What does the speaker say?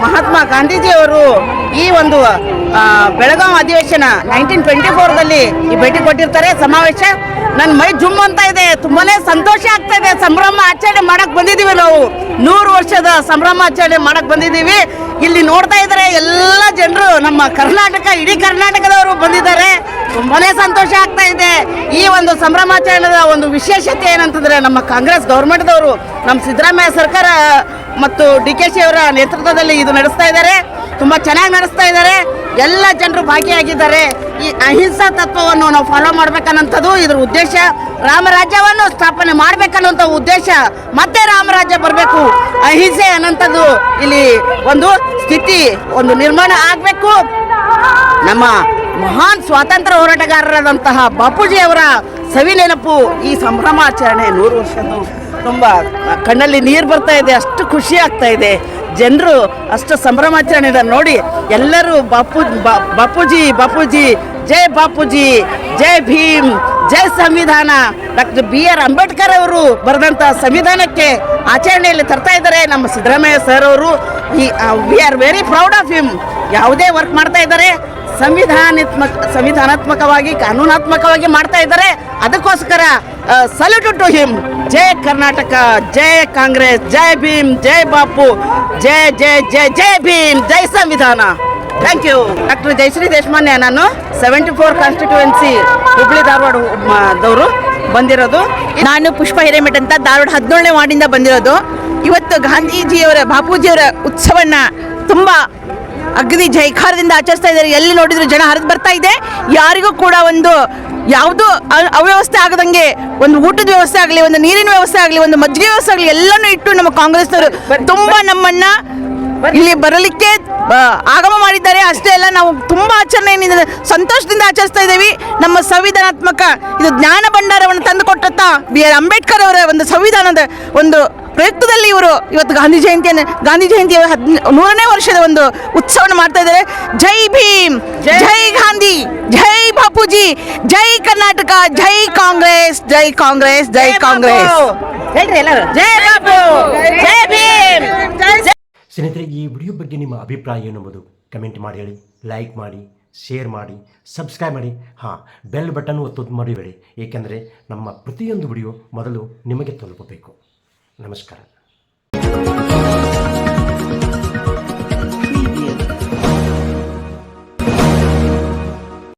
ಮಹಾತ್ಮ ಗಾಂಧೀಜಿಯವರು ಈ ಒಂದು ಬೆಳಗಾವಿ ಅಧಿವೇಶನ 1924ರಲ್ಲಿ ಈ ಭೇಟಿ ಕೊಟ್ಟಿರ್ತಾರೆ ಸಮಾವೇಶ. ನನ್ನ ಮೈ ಜುಮ್ ಅಂತ ಇದೆ, ತುಂಬಾನೇ ಸಂತೋಷ ಆಗ್ತಾ ಇದೆ. ಸಂಭ್ರಮ ಆಚರಣೆ ಮಾಡಕ್ ಬಂದಿದ್ದೀವಿ ನಾವು, 100 ವರ್ಷದ ಸಂಭ್ರಮಾಚರಣೆ ಮಾಡಕ್ ಬಂದಿದ್ದೀವಿ. ಇಲ್ಲಿ ನೋಡ್ತಾ ಇದ್ದಾರೆ ಎಲ್ಲ ಜನರು, ನಮ್ಮ ಕರ್ನಾಟಕ, ಇಡೀ ಕರ್ನಾಟಕದವರು ಬಂದಿದ್ದಾರೆ. ತುಂಬಾನೇ ಸಂತೋಷ ಆಗ್ತಾ ಇದೆ. ಈ ಒಂದು ಸಂಭ್ರಮಾಚರಣೆದ ಒಂದು ವಿಶೇಷತೆ ಏನಂತಂದ್ರೆ, ನಮ್ಮ ಕಾಂಗ್ರೆಸ್ ಗೌರ್ಮೆಂಟ್ದವರು, ನಮ್ಮ ಸಿದ್ದರಾಮಯ್ಯ ಸರ್ಕಾರ ಮತ್ತು DKC ಅವರ ನೇತೃತ್ವದಲ್ಲಿ ಇದು ನಡೆಸ್ತಾ ಇದ್ದಾರೆ. ತುಂಬ ಚೆನ್ನಾಗಿ ನಡೆಸ್ತಾ ಇದ್ದಾರೆ. ಎಲ್ಲ ಜನರು ಭಾಗಿಯಾಗಿದ್ದಾರೆ. ಈ ಅಹಿಂಸಾ ತತ್ವವನ್ನು ನಾವು ಫಾಲೋ ಮಾಡ್ಬೇಕನ್ನೋಂಥದ್ದು ಇದ್ರ ಉದ್ದೇಶ. ರಾಮರಾಜ್ಯವನ್ನು ಸ್ಥಾಪನೆ ಮಾಡ್ಬೇಕನ್ನೋಂಥ ಉದ್ದೇಶ. ಮತ್ತೆ ರಾಮರಾಜ್ಯ ಬರಬೇಕು, ಅಹಿಂಸೆ ಅನ್ನೋಂಥದ್ದು ಇಲ್ಲಿ ಒಂದು ಸ್ಥಿತಿ ಒಂದು ನಿರ್ಮಾಣ ಆಗಬೇಕು. ನಮ್ಮ ಮಹಾನ್ ಸ್ವಾತಂತ್ರ್ಯ ಹೋರಾಟಗಾರರಾದಂತಹ ಬಾಪೂಜಿಯವರ ಸವಿ ನೆನಪು ಈ ಸಂಭ್ರಮಾಚರಣೆ 100 ವರ್ಷದ್ದು. ತುಂಬ ಕಣ್ಣಲ್ಲಿ ನೀರು ಬರ್ತಾ ಇದೆ, ಅಷ್ಟು ಖುಷಿ ಆಗ್ತಾ ಇದೆ. ಜನರು ಅಷ್ಟು ಸಂಭ್ರಮಾಚರಣೆ ನೋಡಿ ಎಲ್ಲರೂ ಬಾಪೂಜಿ ಬಾಪೂಜಿ ಜೈ ಬಾಪೂಜಿ, ಜೈ ಭೀಮ್, ಜೈ ಸಂವಿಧಾನ. ಡಾಕ್ಟರ್ BR ಅಂಬೇಡ್ಕರ್ ಅವರು ಬರೆದಂಥ ಸಂವಿಧಾನಕ್ಕೆ ಆಚರಣೆಯಲ್ಲಿ ತರ್ತಾ ಇದ್ದಾರೆ ನಮ್ಮ ಸಿದ್ದರಾಮಯ್ಯ ಸರ್ ಅವರು. We are very proud of him. ಯಾವುದೇ ವರ್ಕ್ ಮಾಡ್ತಾ ಇದ್ದಾರೆ ಸಂವಿಧಾನಾತ್ಮಕವಾಗಿ ಕಾನೂನಾತ್ಮಕವಾಗಿ ಮಾಡ್ತಾ ಇದ್ದಾರೆ. ಅದಕ್ಕೋಸ್ಕರ ಸಲ್ಯೂಟ್ ಟು ಹಿಮ್. ಜೈ ಕರ್ನಾಟಕ, ಜೈ ಕಾಂಗ್ರೆಸ್, ಜೈ ಭೀಮ್, ಜೈ ಬಾಪು, ಜೈ ಜೈ ಜೈ ಜೈ ಭೀಮ್, ಜೈ ಸಂವಿಧಾನ. Thank you. Doctor Jayashree Deshmanya. ನಾನು 74 ಕಾನ್ಸ್ಟಿಟ್ಯೂಯೆನ್ಸಿ ಹುಬ್ಳಿ ಧಾರವಾಡದವರು ಬಂದಿರೋದು. ನಾನು ಪುಷ್ಪ ಹಿರೇಮಠ ಅಂತ ಧಾರವಾಡ 17ನೇ ವಾರ್ಡಿಂದ ಬಂದಿರೋದು. ಇವತ್ತು ಗಾಂಧೀಜಿಯವರ ಬಾಪೂಜಿಯವರ ಉತ್ಸವನ್ನ ತುಂಬ ಅಗ್ನಿ ಜೈಕಾರದಿಂದ ಆಚರಿಸ್ತಾ ಇದ್ದಾರೆ. ಎಲ್ಲಿ ನೋಡಿದ್ರು ಜನ ಹರಿದು ಬರ್ತಾ ಇದೆ. ಯಾರಿಗೂ ಕೂಡ ಒಂದು ಯಾವುದೂ ಅವ್ಯವಸ್ಥೆ ಆಗದಂಗೆ, ಒಂದು ಊಟದ ವ್ಯವಸ್ಥೆ ಆಗಲಿ, ಒಂದು ನೀರಿನ ವ್ಯವಸ್ಥೆ ಆಗಲಿ, ಒಂದು ಮಜ್ಜಿಗೆ ವ್ಯವಸ್ಥೆ ಆಗಲಿ, ಎಲ್ಲನೂ ಇಟ್ಟು ನಮ್ಮ ಕಾಂಗ್ರೆಸ್ನವರು ತುಂಬ ನಮ್ಮನ್ನ ಇಲ್ಲಿ ಬರಲಿಕ್ಕೆ ಆಗಮ ಮಾಡಿದ್ದಾರೆ. ಅಷ್ಟೇ ಅಲ್ಲ, ನಾವು ತುಂಬ ಆಚರಣೆಯಿಂದ ಸಂತೋಷದಿಂದ ಆಚರಿಸ್ತಾ ಇದ್ದೀವಿ. ನಮ್ಮ ಸಂವಿಧಾನಾತ್ಮಕ ಇದು ಜ್ಞಾನ ಭಂಡಾರವನ್ನು ತಂದುಕೊಟ್ಟಂತ BR ಅಂಬೇಡ್ಕರ್ ಅವರ ಒಂದು ಸಂವಿಧಾನದ ಒಂದು ಪ್ರಯುಕ್ತದಲ್ಲಿ ಇವರು ಇವತ್ತು ಗಾಂಧಿ ಜಯಂತಿಯ 100ನೇ ವರ್ಷದ ಒಂದು ಉತ್ಸವವನ್ನು ಮಾಡ್ತಾ ಇದ್ದಾರೆ. ಜೈ ಭೀಮ್, ಜೈ ಗಾಂಧಿ, ಜೈ ಬಾಪೂಜಿ, ಜೈ ಕರ್ನಾಟಕ, ಜೈ ಕಾಂಗ್ರೆಸ್, ಜೈ ಕಾಂಗ್ರೆಸ್, ಜೈ ಕಾಂಗ್ರೆಸ್. ಹೇಳ್ರಿ ಎಲ್ಲರೂ ಜೈ ಬಾಪು, ಜೈ ಭೀಮ್. ಸ್ನೇಹಿತರೆ, ಈ ವಿಡಿಯೋ ಬಗ್ಗೆ ನಿಮ್ಮ ಅಭಿಪ್ರಾಯ ಏನೆಂಬುದು ಕಮೆಂಟ್ ಮಾಡಿ ಹೇಳಿ, ಲೈಕ್ ಮಾಡಿ, ಶೇರ್ ಮಾಡಿ, ಸಬ್ಸ್ಕ್ರೈಬ್ ಮಾಡಿ. ಬೆಲ್ ಬಟನ್ ಒತ್ತೋದು ಮರಿಬೇಡಿ, ಏಕೆಂದರೆ ನಮ್ಮ ಪ್ರತಿಯೊಂದು ವಿಡಿಯೋ ಮೊದಲು ನಿಮಗೆ ತಲುಪಬೇಕು. ನಮಸ್ಕಾರ.